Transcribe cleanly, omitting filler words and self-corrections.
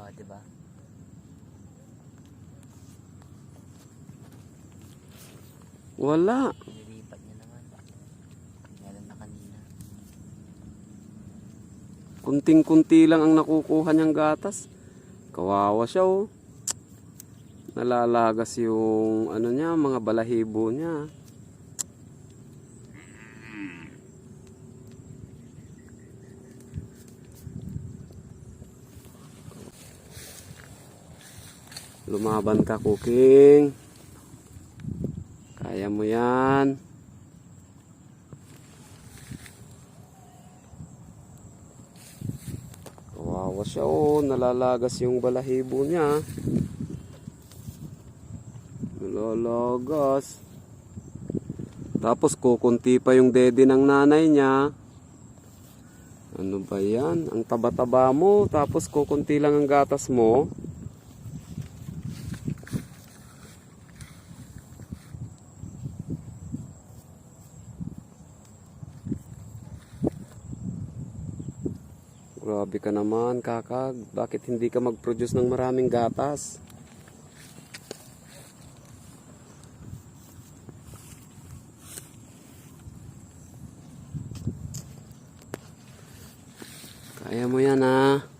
Oh, di ba? Wala. Nililipat niya naman. Meron na kanina. Kunting-kunti lang ang nakukuha niyang gatas. Kawawa siya oh. Nalalagas yung ano niya, mga balahibo niya. Lumaban ka, Kuking. Kaya mo yan. Kawawa siya oh, nalalagas yung balahibo niya. Nalalagas. Tapos kukunti pa yung dede ng nanay niya. Ano ba yan? Ang taba-taba mo, tapos kukunti lang ang gatas mo. Grabe ka naman, kakag. Bakit hindi ka mag-produce ng maraming gatas? Kaya mo yan, ha?